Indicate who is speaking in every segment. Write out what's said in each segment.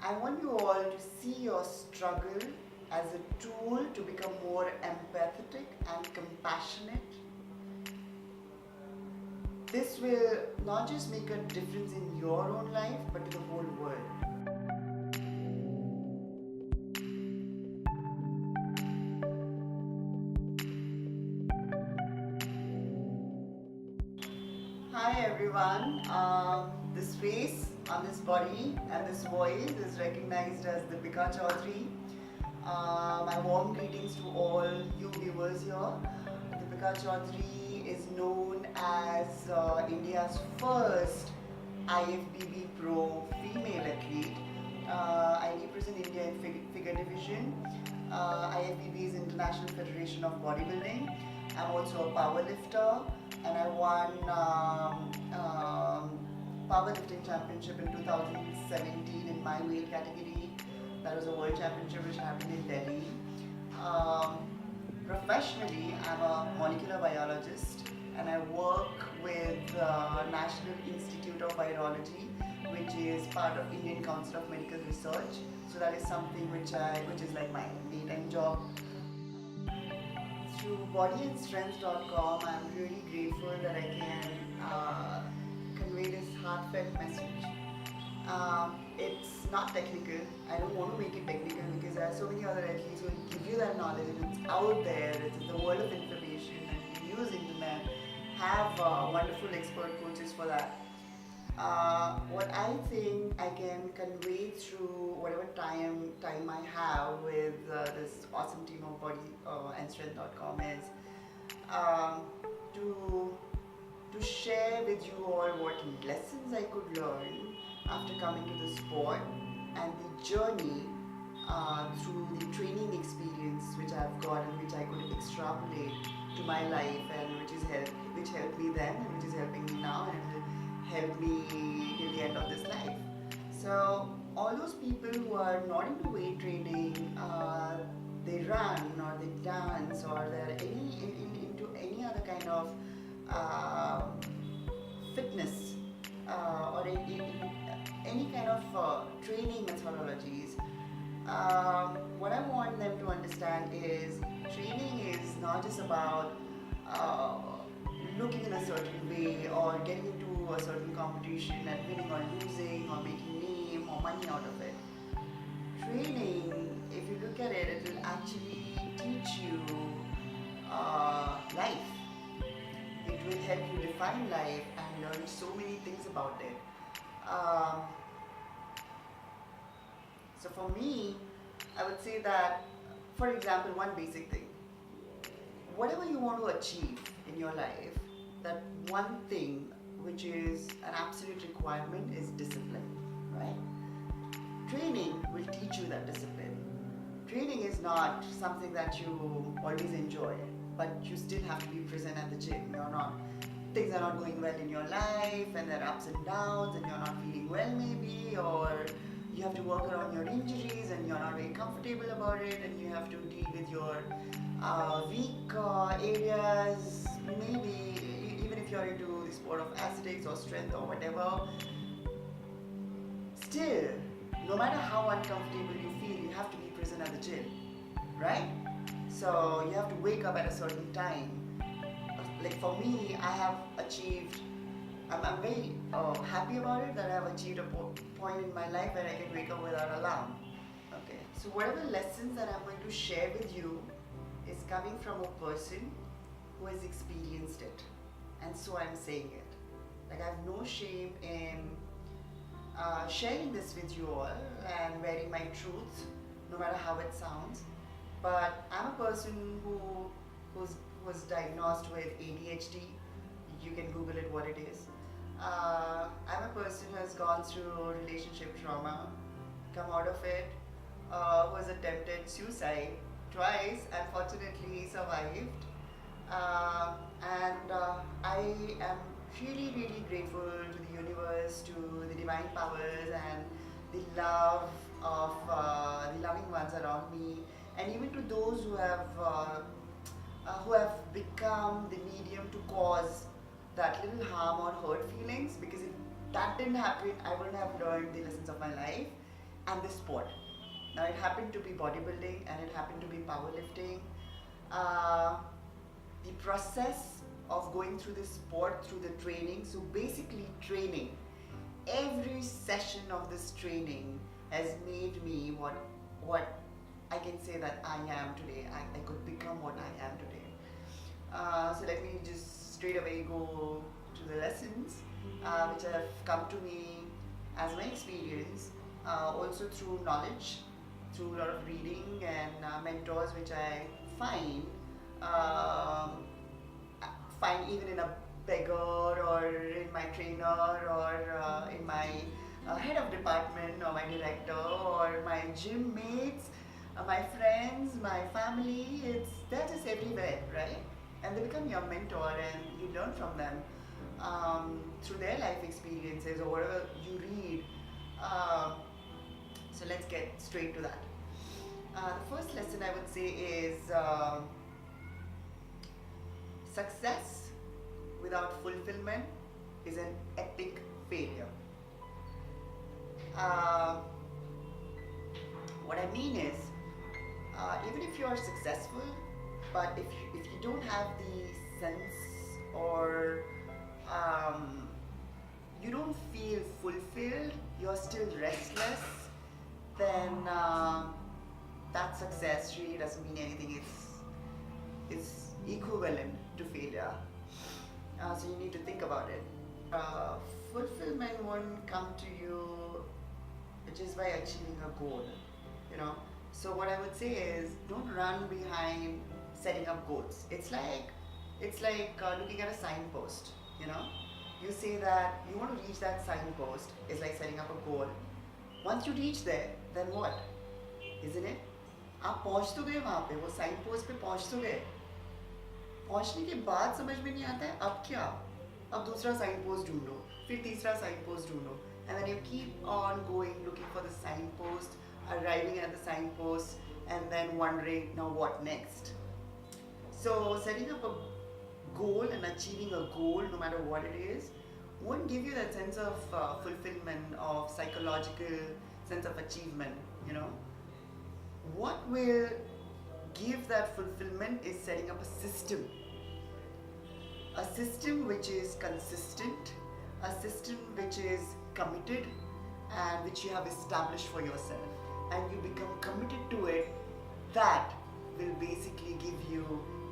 Speaker 1: I want you all to see your struggle as a tool to become more empathetic and compassionate. This will not just make a difference in your own life, but to the whole world. Hi everyone, this face on this body and this voice is recognized as Deepika Chowdhury. My warm greetings to all you viewers here. Deepika Chowdhury is known as India's first IFBB Pro female athlete. I represent India in figure division. IFBB is International Federation of Bodybuilding. I'm also a powerlifter, and I won powerlifting championship in 2017 in my weight category. That was a world championship which happened in Delhi. Professionally, I'm a molecular biologist, and I work with National Institute of Virology, which is part of Indian Council of Medical Research. So that is something which is like my daytime job. Through bodyandstrength.com, I'm really grateful that I can convey this heartfelt message. It's not technical. I don't want to make it technical because there are so many other athletes who will give you that knowledge, and it's out there. It's in the world of information, and you use internet. Have wonderful expert coaches for that. What I think I can convey through whatever time I have with this awesome team of bodyandstrength.com is to share with you all what lessons I could learn after coming to the sport, and the journey through the training experience which I've got and which I could extrapolate to my life, and which helped me then and which is helping me now and will help me till the end of this life. So all those people who are not into weight training, they run or they dance or they're into any other kind of fitness or any kind of training methodologies. What I want them to understand is training is not just about looking in a certain way or getting into a certain competition and winning or losing or making name or money out of it. Training, if you look at it, it will actually teach you life. It will help you define life and learn so many things about it. So for me, I would say that, for example, one basic thing. Whatever you want to achieve in your life, that one thing which is an absolute requirement is discipline, right? Training will teach you that discipline. Training is not something that you always enjoy, but you still have to be present at the gym. Things are not going well in your life, and there are ups and downs, and you're not feeling well maybe, or you have to work around your injuries and you're not very comfortable about it, and you have to deal with your weak areas, maybe even if you're into the sport of aesthetics or strength or whatever. Still, no matter how uncomfortable you feel, you have to be present at the gym, right? So you have to wake up at a certain time. Like for me, I have achieved, I'm very happy about it that I have achieved a point in my life where I can wake up without alarm. Okay, so whatever lessons that I'm going to share with you is coming from a person who has experienced it, and so I'm saying it. Like, I have no shame in sharing this with you all and wearing my truth, no matter how it sounds. But I'm a person who was diagnosed with ADHD. You can Google it what it is. I'm a person who has gone through relationship trauma, come out of it, who has attempted suicide twice, and fortunately survived. And I am really, really grateful to the universe, to the divine powers, and the love of the loving ones around me, and even to those who have become the medium to cause that little harm or hurt feelings, because if that didn't happen, I wouldn't have learned the lessons of my life. and the sport. Now it happened to be bodybuilding and it happened to be powerlifting. The process of going through the sport, through the training, so basically training, every session of this training has made me what I can say that I am today. I could become what I am today. So let me just straight away go to the lessons which have come to me as my experience, also through knowledge, through a lot of reading and mentors which I find even in a beggar or in my trainer or in my head of department or my director or my gym mates, my friends, my family. They're just everywhere, right? And they become your mentor and you learn from them through their life experiences or whatever you read. So let's get straight to that. The first lesson I would say is success without fulfillment is an epic failure. What I mean is, even if you are successful, but if you don't have the sense or you don't feel fulfilled, you're still restless, then that success really doesn't mean anything. It's equivalent to failure. So you need to think about it. Fulfillment won't come to you just by achieving a goal, you know. So what I would say is, don't run behind setting up goals. It's like looking at a signpost, you know. You say that you want to reach that signpost. It's like setting up a goal. Once you reach there, then what? Isn't it? आप पहुंच तो गए वहाँ पे, वो sign post पे पहुंच तो गए. पहुंचने के बाद समझ में नहीं आता है अब क्या. अब दूसरा साइन पोस्ट ढूंढो, फिर तीसरा साइन पोस्ट ढूंढो, and then you keep on going looking for the sign post, arriving at the sign post, and then wondering now what next. So setting up a goal and achieving a goal, no matter what it is, won't give you that sense of fulfillment, of psychological sense of achievement, you know. What will give that fulfillment is setting up a system which is consistent, a system which is committed and which you have established for yourself, and you become committed to it. That will basically give you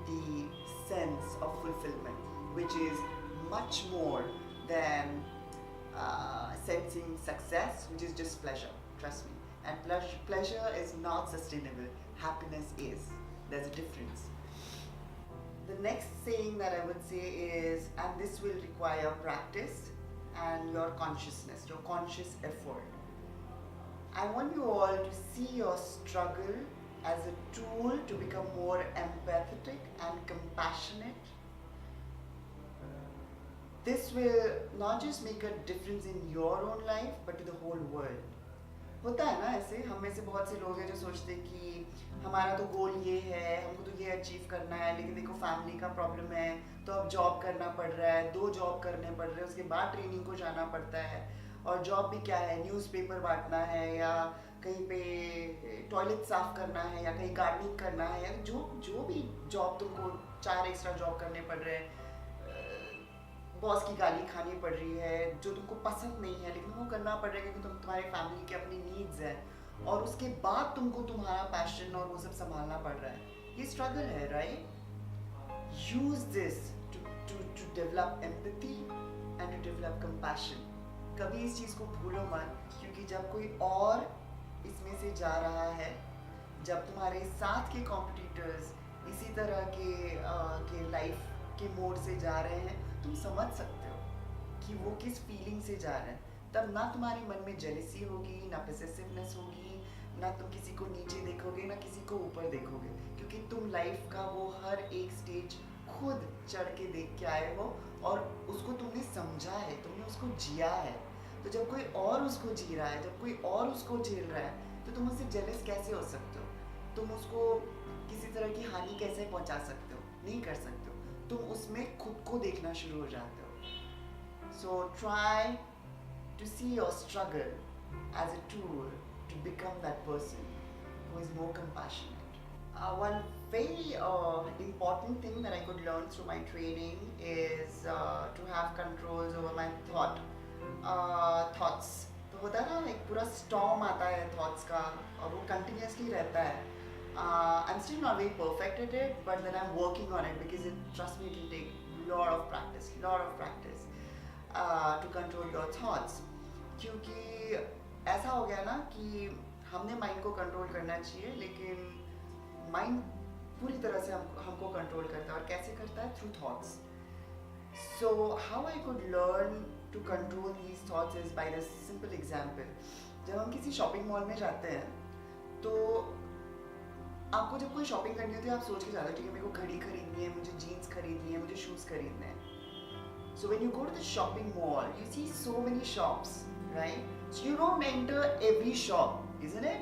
Speaker 1: the sense of fulfillment, which is much more than sensing success, which is just pleasure. Trust me. And pleasure is not sustainable. Happiness is. There's a difference. The next saying that I would say is, and this will require practice and your consciousness, your conscious effort. I want you all to see your struggle as a tool to become more empathetic and compassionate. This will not just make a difference in your own life, but to the whole world. होता है ना ऐसे, हम में से बहुत से लोग हैं जो सोचते कि हमारा तो गोल ये है, हमको तो ये अचीव करना है, लेकिन देखो फैमिली का प्रॉब्लम है तो अब जॉब करना पड़ रहा है, 2 जॉब करने पड़ रहे हैं, उसके बाद ट्रेनिंग को जाना पड़ता है, और जॉब भी क्या है, न्यूज़पेपर बांटना है या कहीं पे टॉयलेट साफ करना है या कहीं गार्डनिंग करना है, या जो भी जॉब तुमको 4 एक्स्ट्रा जॉब करने पड़ रहे हैं, बॉस की गाली खानी पड़ रही है जो तुमको पसंद नहीं है, लेकिन वो करना पड़ रहा है क्योंकि तुम्हारे फैमिली की अपनी नीड्स है, और उसके बाद तुमको तुम्हारा पैशन और वो सब संभालना पड़ रहा है. ये स्ट्रगल है, right? Use this to develop empathy and to develop compassion. कभी इस चीज़ को भूलो मत, क्योंकि जब कोई और इसमें से जा रहा है, जब तुम्हारे साथ के कॉम्पिटिटर्स इसी तरह के लाइफ के मोड से जा रहे हैं, तुम समझ सकते हो कि वो किस फीलिंग से जा रहे हैं. तब ना तुम्हारे मन में जेलसी होगी, ना पोसेसिवनेस होगी, ना तुम किसी को नीचे देखोगे, ना किसी को ऊपर देखोगे, क्योंकि तुम लाइफ का वो हर एक स्टेज खुद चढ़ के देख के आए हो और उसको तुमने समझा है, तुमने उसको जिया है. तो जब कोई और उसको जी रहा है, जब कोई और उसको झेल रहा है, तो तुम उससे जेलस कैसे हो सकते हो? तुम उसको किसी तरह की हानि कैसे पहुंचा सकते हो? नहीं कर सकते हो. तुम उसमें खुद को देखना शुरू हो जाते हो. So try to see your struggle as a tool to that person who is more compassionate. One very important thing that I could learn through my training is to have controls over my thoughts. तो होता है ना, एक पूरा storm आता है thoughts का और वो continuously रहता है. I'm still not very perfect at it, but then I'm working on it because trust me, it will take lot of practice to control your thoughts. क्योंकि ऐसा हो गया ना कि हमने माइंड को कंट्रोल करना चाहिए, लेकिन माइंड पूरी तरह से हमको कंट्रोल करता है. और कैसे करता है? Through thoughts. So how I could learn to control these thoughts is by the simple example. जब हम किसी शॉपिंग मॉल में जाते हैं तो आपको जब कोई शॉपिंग करनी होती है, आप सोच के जाते हो ठीक है मेरे को घड़ी खरीदनी है, मुझे जीन्स खरीदनी है, मुझे शूज़ खरीदने हैं. So when you go to the shopping mall, you see so many shops, right? So you don't enter every shop, isn't it?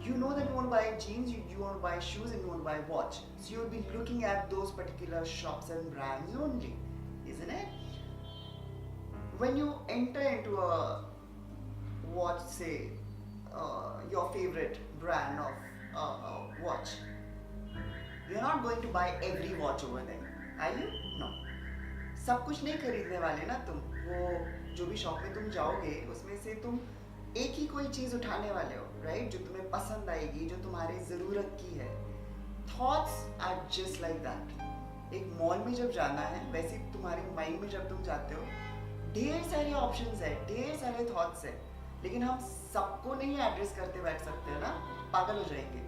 Speaker 1: You know that you want to buy jeans, you want to buy shoes, and you want to buy watch. So you'll be looking at those particular shops and brands only, isn't it? When you enter into a watch, say your favorite brand of watch, you're not going to buy every watch over there, are you? No. सब कुछ नहीं खरीदने वाले ना तुम. वो जो भी शॉप में तुम जाओगे उसमें से तुम एक ही कोई चीज़ उठाने वाले हो, राइट? जो तुम्हें पसंद आएगी, जो तुम्हारी ज़रूरत की है. Thoughts are just like that. एक मॉल में जब जाना है, वैसे तुम्हारे माइंड में जब तुम जाते हो, ढेर सारे ऑप्शंस है, ढेर सारे थॉट्स है, लेकिन हम सबको नहीं एड्रेस करते बैठ सकते हैं ना. पागल हो जाएंगे.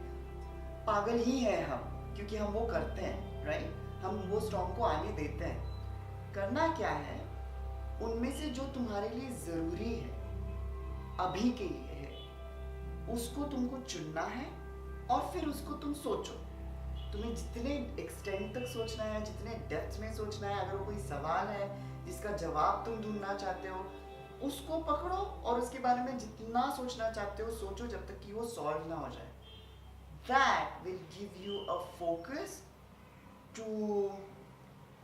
Speaker 1: पागल ही हैं हम, क्योंकि हम वो करते हैं, राइट? हम वो स्टॉर्म को आने देते हैं. करना क्या है? उनमें से जो तुम्हारे लिए ज़रूरी है, अभी के लिए है, उसको तुमको चुनना है और फिर उसको तुम सोचो. तुम्हें जितने एक्सटेंड तक सोचना है, जितने डेप्थ में सोचना है, अगर वो कोई सवाल है जिसका जवाब तुम ढूंढना चाहते हो, उसको पकड़ो और उसके बारे में जितना सोचना चाहते हो सोचो, जब तक कि वो सॉल्व ना हो जाए. That will give you a focus to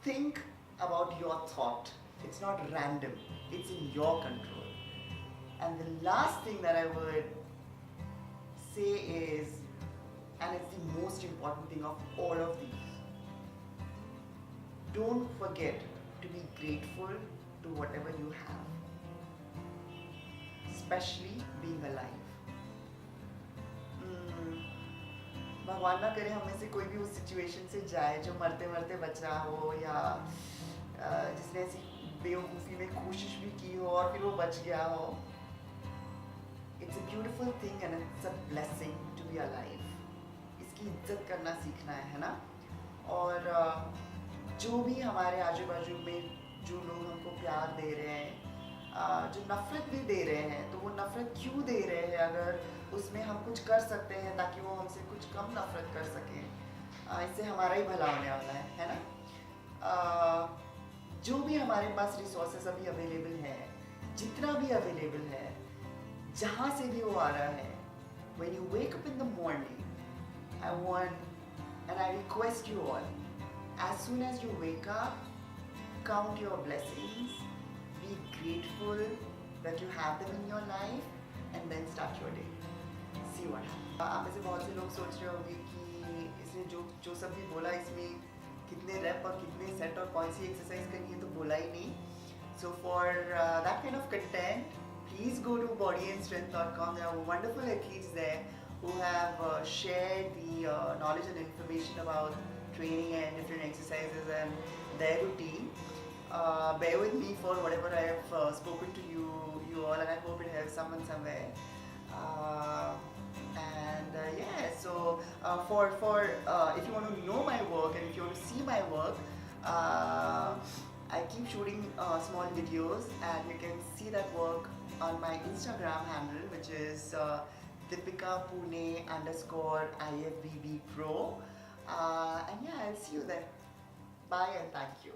Speaker 1: think about your thought. It's not random, it's in your control. And the last thing that I would say is, and it's the most important thing of all of these, don't forget to be grateful to whatever you have, especially being alive. भगवान ना करे हम में से कोई भी उस situation से जाए जो मरते मरते बचा हो, या जिसने ऐसी बेवकूफ़ी में कोशिश भी की हो और फिर वो बच गया हो. It's a beautiful thing and it's a blessing to be alive. इसकी इज्जत करना सीखना है ना. और जो भी हमारे आजू बाजू में जो लोग हमको प्यार दे रहे हैं, जो नफ़रत भी दे रहे हैं, तो वो नफ़रत क्यों दे रहे हैं अगर उसमें हम कुछ कर सकते हैं ताकि वो हमसे कुछ कम नफ़रत कर सकें. इससे हमारा ही भला होने वाला है ना. जो भी हमारे पास रिसोर्सेस अभी अवेलेबल है, जितना भी अवेलेबल है, जहाँ से भी वो आ रहा है, when you wake up in the morning, I want and I request you all, as soon as you wake up, count your blessings, be grateful that you have them in your life, and then start your day. See what happens. आप में से बहुत से लोग सोच रहे होंगे कि इसने जो सब भी बोला, इसमें कितने रेप और कितने सेट और कौन सी एक्सरसाइज करनी है तो बोला ही नहीं. So for that kind of content, please go to bodyandstrength.com. There are wonderful athletes there who have shared the knowledge and information about training and different exercises and their routine. Bear with me for whatever I have spoken to you all, and I hope it helps someone somewhere. Yeah, so for if you want to know my work and if you want to see my work, I keep shooting small videos, and you can see that work on my Instagram handle, which is Deepika Pune _IFBB Pro. And yeah, I'll see you there. Bye and thank you.